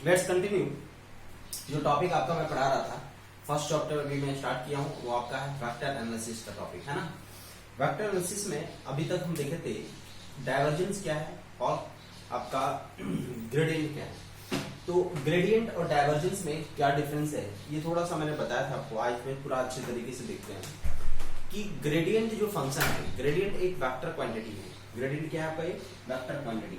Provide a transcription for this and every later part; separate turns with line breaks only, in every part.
Let's continue. जो topic आपका मैं पढ़ा रहा था, फर्स्ट चैप्टर अभी मैं स्टार्ट किया हूँ, वो आपका है वेक्टर एनालिसिस का टॉपिक, है ना। वेक्टर एनालिसिस में अभी तक हम देखे थे डाइवर्जेंस क्या है और आपका ग्रेडियंट क्या है। तो ग्रेडियंट और डाइवर्जेंस में क्या डिफरेंस है ये थोड़ा सा मैंने बताया था आपको। आज में पूरा अच्छे तरीके से देखते हैं कि ग्रेडियंट जो फंक्शन है, ग्रेडियंट एक वेक्टर क्वांटिटी है। ग्रेडियंट क्या है आपका, एक वेक्टर क्वांटिटी।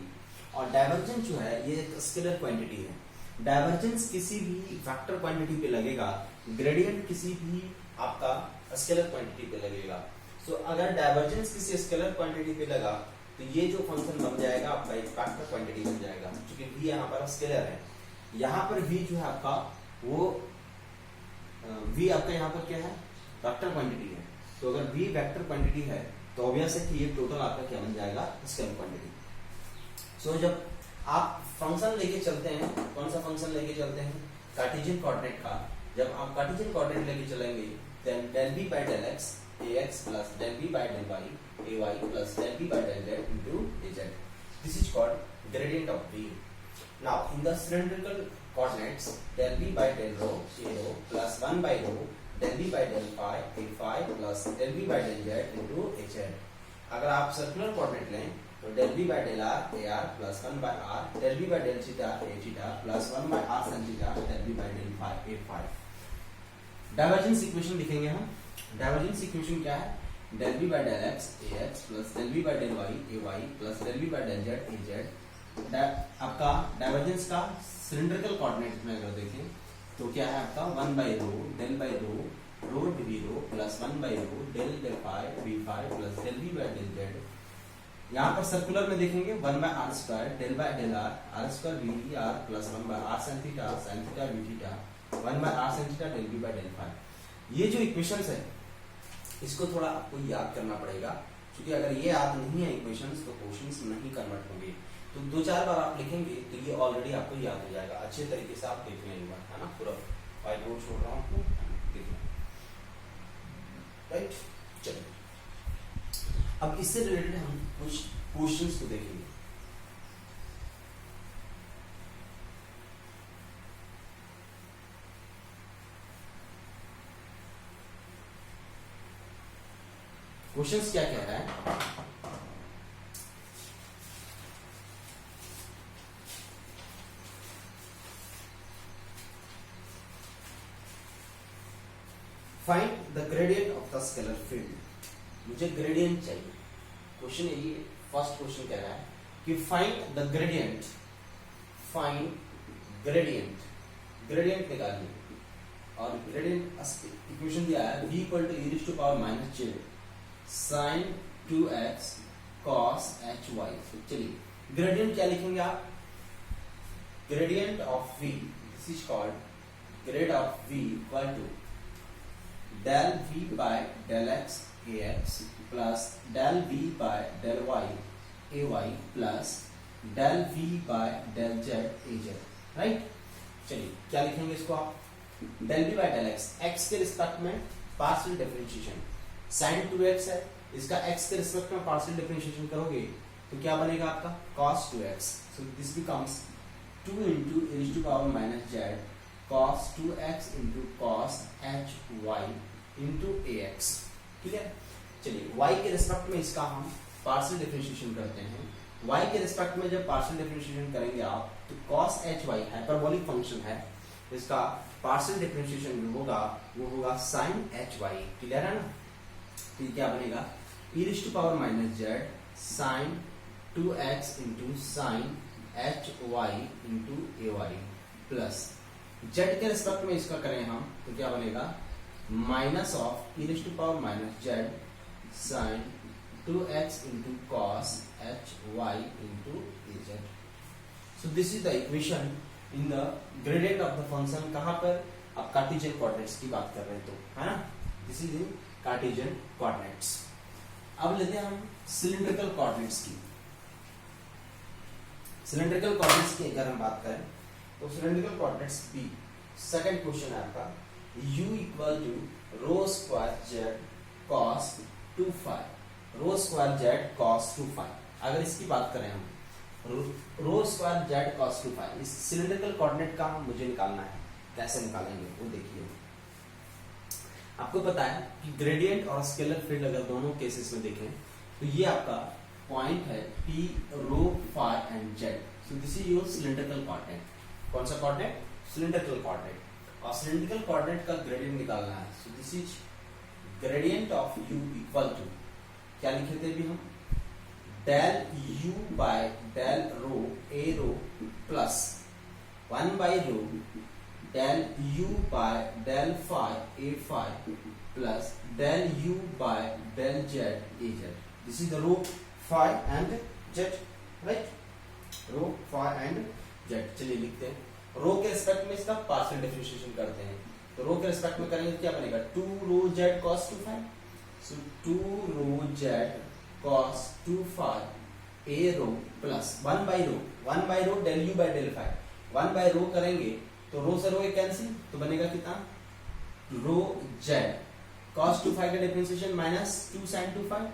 और डाइवर्जेंस जो है ये एक स्केलर क्वांटिटी है। डाइवर्जेंस किसी भी वेक्टर क्वांटिटी पे लगेगा, ग्रेडियंट किसी भी आपका स्केलर क्वांटिटी पे लगेगा। सो अगर डाइवर्जेंस किसी स्केलर क्वांटिटी पे लगा तो ये जो फंक्शन बन जाएगा आपका एक वेक्टर क्वांटिटी बन जाएगा, क्योंकि v यहाँ पर स्केलर है। यहाँ पर v जो है आपका वो v आपका यहाँ पर क्या है, वेक्टर क्वांटिटी है। तो अगर v वेक्टर क्वांटिटी है तो ऑब्वियस है कि ये टोटल आपका क्या बन जाएगा, स्केलर क्वांटिटी। सो जब आप फंक्शन लेके चलते हैं, कौन सा फंक्शन लेके चलते हैं, कार्टेशियन कोऑर्डिनेट का। जब आप कार्टेशियन कोऑर्डिनेट लेके चलेंगे then del v by del x ax plus del v by del y ay plus del v by del z into az. This is called gradient of v. Now in the cylindrical coordinates del v by del rho a rho plus 1 by rho del v by del phi a phi plus del v by del z into az. अगर आप circular coordinate लें तो del v by del r ar plus 1 by r del v by del theta a theta plus 1 by r sin theta del v by del phi a phi. Divergence equation लिखेंगे हम। Divergence equation क्या है, del v by del x ax plus del v by del y ay plus del v by del z az। आपका divergence का cylindrical coordinate में अगर देखें तो क्या है आपका 1 by rho del by rho rho dv rho plus 1 by rho del del phi v phi plus del v by del z। यहाँ पर सर्कुलर में देखेंगे 1 by r square del by del r square v r plus 1 by r sin theta v theta 1 by r sin theta del v by del phi। ये जो equations है इसको थोड़ा आपको याद करना पड़ेगा, क्योंकि अगर ये याद नहीं है इक्वेशंस तो क्वेश्चंस नहीं कन्वर्ट होंगे। तो 2-4 बार आप लिखेंगे तो ये ऑलरेडी आपको याद हो जाएगा। अच्छे तरीके से आप देख लेंगे, है ना। पूरा व्हाइट बोर्ड छोड़ रहा हूँ, देखना, राइट। चलिए अब इससे रिलेटेड हम कुछ क्वेश्चंस को देखेंगे। क्वेश्चंस क्या कह रहा है, find the gradient of the scalar field. मुझे ग्रेडियंट चाहिए। क्वेश्चन यही है, फर्स्ट क्वेश्चन कह रहा है कि find the gradient, find gradient, gradient निकालिए। और ग्रेडियंट इक्वेशन दिया है v equal to e raised to power minus j sin 2x cos hy। चलिए ग्रेडियंट क्या लिखेंगे आप, gradient of v, this is called grad of v equal to del v by del x ax plus del v by del y ay plus del v by del z az, right. चलिए क्या लिखेंगे इसको आप, del v by del x, x के respect में partial differentiation, sin 2x है, इसका x के रिस्पेक्ट में पार्शियल डिफरेंशिएशन करोगे तो क्या बनेगा आपका cos 2x। So this becomes 2 into e raised to power minus z cos 2x into cos hy into ax, ठीक है। चलिए y के रिस्पेक्ट में इसका हम पार्शियल डिफरेंशिएशन करते हैं। y के रिस्पेक्ट में जब पार्शियल डिफरेंशिएशन करेंगे आप तो cos hy हाइपरबोलिक फंक्शन है, इसका पार्शियल डिफरेंशिएशन जो होगा वो होगा sin hy, क्लियर है ना। तो क्या बनेगा e raised to power minus z sin 2x into sin hy into ay plus z के रिस्पेक्ट में इसका करें हम तो क्या बनेगा minus of e raised to power minus z sin 2x into cos hy into az। So this is the equation in the gradient of the function। कहाँ पर, आप कार्टेशियन कोऑर्डिनेट्स की बात कर रहे हैं तो, है ना। This is in Cartesian coordinates. अब लेते हैं हम सिलिंड्रिकल कोऑर्डिनेट्स की। सिलिंड्रिकल कोऑर्डिनेट्स की अगर हम बात करें तो cylindrical coordinates B, second question है आपका u equal to rho square z cos 2 phi, rho square z cos 2 phi। अगर इसकी बात करें हम rho square Z cos two phi. इस सिलिंड्रिकल कोऑर्डिनेट का मुझे निकालना है, कैसे निकालेंगे वो देखिए। आपको पता है कि ग्रेडियंट और स्केलर फील्ड अगर दोनों केसेस में देखें तो ये आपका पॉइंट है P rho phi and z. So this is your cylindrical coordinate. कौन सा कोऑर्डिनेट? Cylindrical coordinate. और सिलिंड्रिकल कोऑर्डिनेट का ग्रेडियंट निकालना है। So this is gradient of u equal to, क्या लिखे थे अभी हम, del u by del rho a rho plus 1 by rho del u by del phi A phi plus del u by del z a z। This is the row phi and z, right, rho phi and z। चलिए लिखते हैं। रो के respect में इसका partial differentiation करते हैं। तो रो के रिस्पेक्ट में करेंगे क्या बनेगा, 2 rho z cos 2 phi. So 2 rho z cos 2 phi A rho plus 1 by rho del u by del phi. 1 by rho करेंगे तो रो से रो कैंसिल, तो बनेगा कितना, रो z cos 2 फाइव का differentiation minus 2 sin 2 phi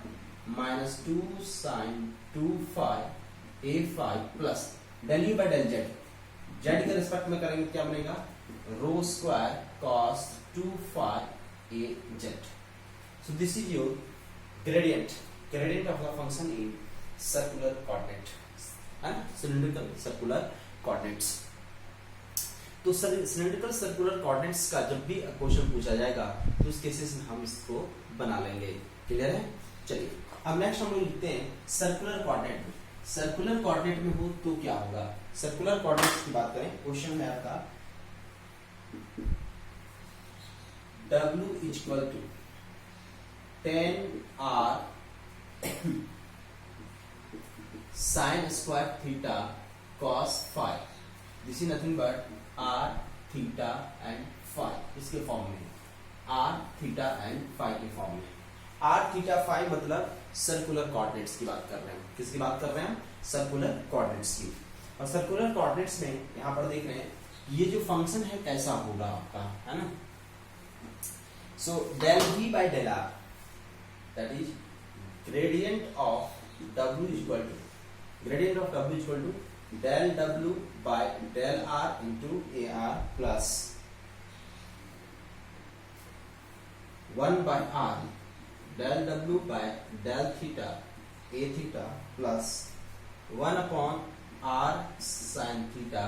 minus 2 sin 2 phi A phi plus del u by del z। z के respect में करेंगे क्या बनेगा, rho square cos 2 phi A z। So this is your gradient of the function in circular coordinate and cylindrical circular coordinates। तो cylindrical circular coordinates का जब भी question पूछा जाएगा तो उस केसेस में हम इसको बना लेंगे। क्लियर है? चलिए अब नेक्स्ट हम लोग लिखते हैं सर्कुलर कोऑर्डिनेट में। सर्कुलर कोऑर्डिनेट में हो तो क्या होगा, सर्कुलर कोऑर्डिनेट्स की बात करें, क्वेश्चन में आपका W is equal to 10r sin square theta cos phi। This is nothing but r theta and phi। इसके फॉर्म में r theta and phi के फॉर्म में। r theta phi मतलब सर्कुलर कोऑर्डिनेट्स की बात कर रहे हैं। किसकी बात कर रहे हैं हम? सर्कुलर कोऑर्डिनेट्स की। और सर्कुलर कोऑर्डिनेट्स में यहाँ पर देख रहे हैं ये जो फंक्शन है कैसा होगा आपका, है ना। So del v by del r, that is gradient of w is equal to del w by del r into ar plus 1 by r del w by del theta a theta plus 1 upon r sin theta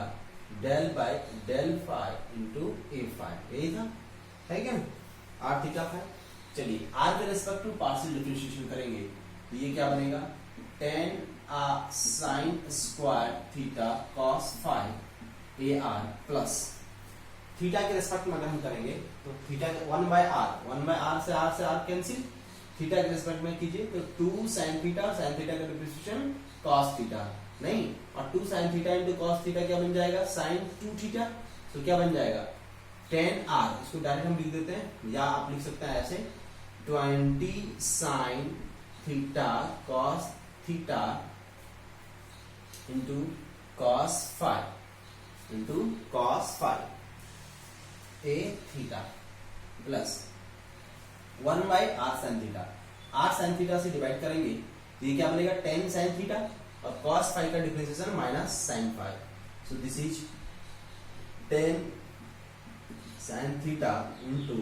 del by del phi into a phi। यही था, है क्या, r theta five. चलिए r के respect to partial differentiation करेंगे तो ये क्या बनेगा, 10 sin square theta cos five A R plus theta के रेस्पेक्ट में अगर हम करेंगे तो थीटा 1 बाय r से r कैंसिल, थीटा के रेस्पेक्ट में कीजिए तो 2 sin थीटा का डिफरेंशिएशन cos थीटा नहीं, और 2 sin theta into cos theta क्या बन जाएगा, sin 2 थीटा। तो क्या बन जाएगा 10r, इसको डायरेक्ट हम लिख देते हैं, या आप लिख सकते हैं ऐसे 20 sin theta cos theta into cos phi a theta plus 1 by r sin theta. r sin theta से डिवाइड करेंगे तो ये क्या बनेगा 10 sin थीटा और cos phi का differentiation minus sin phi। So this is 10 sin theta into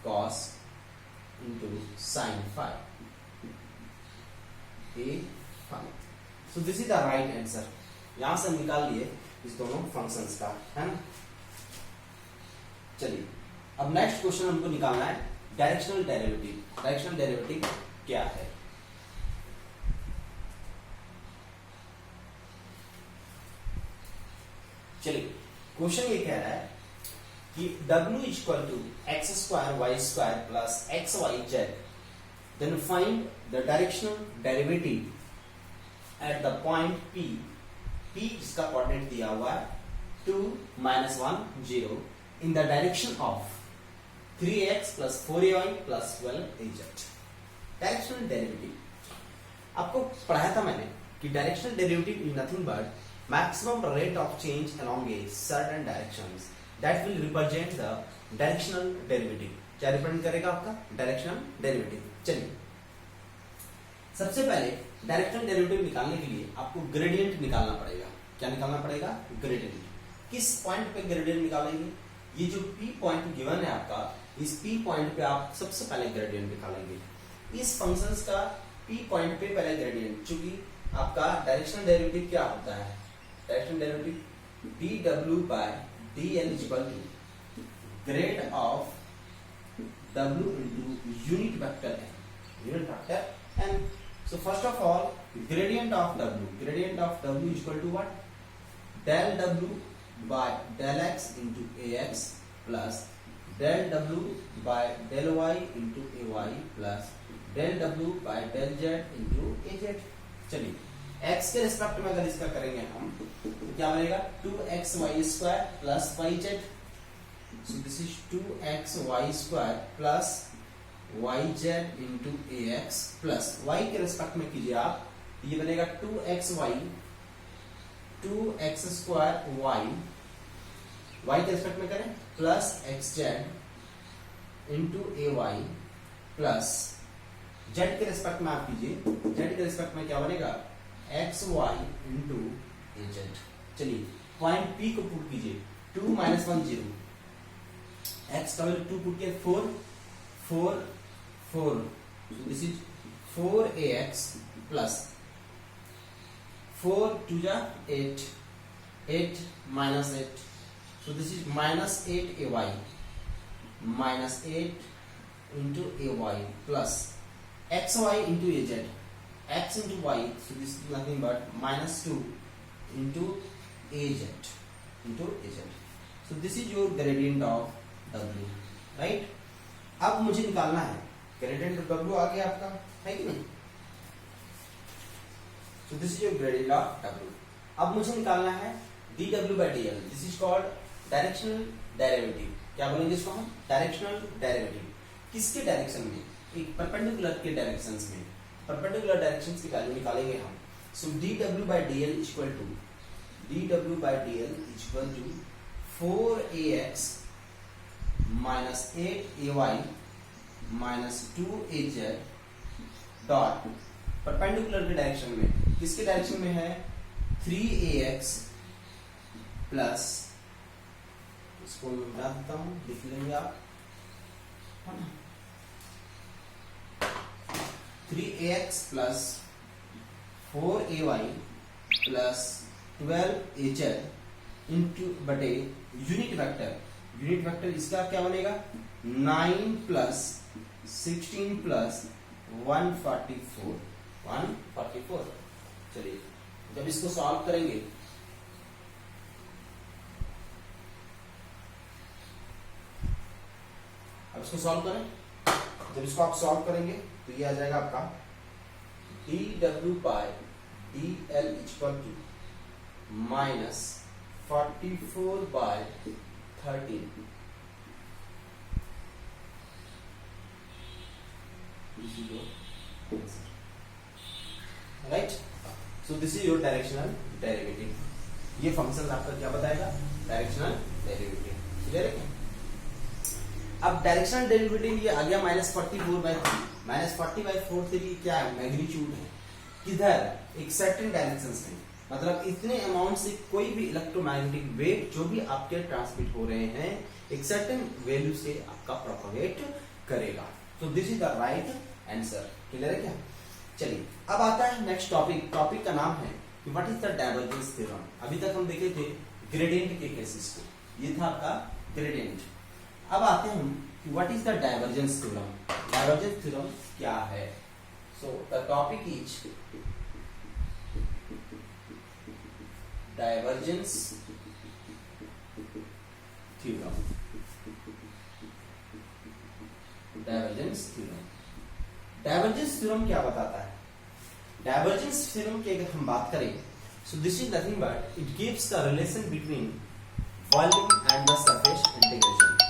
cos into sin phi a phi। So this is the right answer। यहां से हम निकाल लिए इस दोनों फंक्शंस का, है ना। चलिए अब नेक्स्ट क्वेश्चन हमको निकालना है डायरेक्शनल डेरिवेटिव। डायरेक्शनल डेरिवेटिव क्या है, चलिए क्वेश्चन ये कह रहा है कि w is equal to x square y square plus x y z, then find the directional derivative at the point p। p इसका कोऑर्डिनेट दिया हुआ है 2 -1 0 in the direction of 3x plus 4ay plus 12az। Directional derivative आपको पढ़ाया था मैंने कि directional derivative is nothing but maximum rate of change along a certain directions that will represent the directional derivative। क्या represent करेगा आपका directional derivative. चलिए सबसे पहले डायरेक्शनल डेरिवेटिव निकालने के लिए आपको ग्रेडियंट निकालना पड़ेगा। क्या निकालना पड़ेगा? ग्रेडियंट। किस पॉइंट पे ग्रेडियंट निकालेंगे? ये जो P पॉइंट गिवन है आपका, इस P पॉइंट पे आप सबसे पहले ग्रेडियंट निकालेंगे। इस फंक्शंस का P पॉइंट पे पहले ग्रेडियंट, चूंकि आपका डायरेक्शनल डेरिवेटिव क्या होता है? Directional derivative dw by dl equal to grad of w into unit vector n. So first of all, gradient of w is equal to what? Del w by del x into ax plus del w by del y into ay plus del w by del z into az. चलिए x के respect में अगर इसका करेंगे हम तो क्या बनेगा? 2xy square plus yz. So this is 2xy square plus yz into ax plus y के रिस्पेक्ट में कीजिए आप, ये बनेगा 2xy 2x square y के रिस्पेक्ट में करें plus xz into ay plus z के रिस्पेक्ट में आप कीजिए, z के रिस्पेक्ट में क्या बनेगा? xy into az. चलिए पॉइंट P को पुट कीजिए, 2 - 1 0, x का वैल्यू 2 पुट किया 4 4 4, so this is 4ax plus 4 2 जा 8 8 minus 8, so this is minus 8ay minus 8 into ay plus xy into az, x into y, so this is nothing but minus 2 into az into az. So this is your gradient of w, right? अब मुझे निकालना है gradient of w, आ गया आपका, है कि नहीं? So this is your gradient of w. अब मुझे निकालना है dw by dl. This is called directional derivative. क्या बोलेंगे इसको हम? Directional derivative. किसके डायरेक्शन में? एक परपेंडिकुलर के डायरेक्शंस में. परपेंडिकुलर डायरेक्शंस की वैल्यू निकालेंगे हम. So dw by dl is equal to 4ax minus 8ay minus 2az dot perpendicular के डायरेक्शन में. किसके डायरेक्शन में है? 3ax प्लस, इसको मैं बता देता हूं, लिख लेंगे आप, 3ax plus 4ay plus 12az into बटे यूनिट वेक्टर. यूनिट वेक्टर इसका क्या बनेगा? 9 प्लस 16 प्लस 144. चलिए जब इसको सॉल्व करेंगे अब इसको सॉल्व करें. जब इसको आप सॉल्व करेंगे तो ये आ जाएगा आपका dw by dl equal to minus 44 by 13. This is your answer. Right? So this is your directional derivative. ये फंक्शन आपका क्या बताएगा? Directional derivative. क्लियर है? अब डायरेक्शनल डेरिवेटिव ये आ गया -44/3. -40/4 से ये क्या है? मैग्नीट्यूड है. किधर? एक सर्टेन डायरेक्शंस में, मतलब इतने अमाउंट से कोई भी इलेक्ट्रोमैग्नेटिक वेव जो भी आपके ट्रांसमिट हो रहे हैं एक सर्टेन वैल्यू से आपका प्रोपगेट करेगा. तो this is the right answer. Clear है क्या? चलिए अब आता है नेक्स्ट टॉपिक. टॉपिक का नाम है कि what is the divergence theorem. अभी तक हम देखे थे ग्रेडियंट के केसेस को, ये था आपका ग्रेडियंट. अब आते हैं हम कि what is the divergence theorem. Divergence theorem क्या है? So the topic is divergence theorem. Divergence theorem. Divergence theorem क्या बताता है? डाइवर्जेंस थ्योरम की अगर हम बात करें, सो this is nothing but it gives the relation between volume and the surface integration.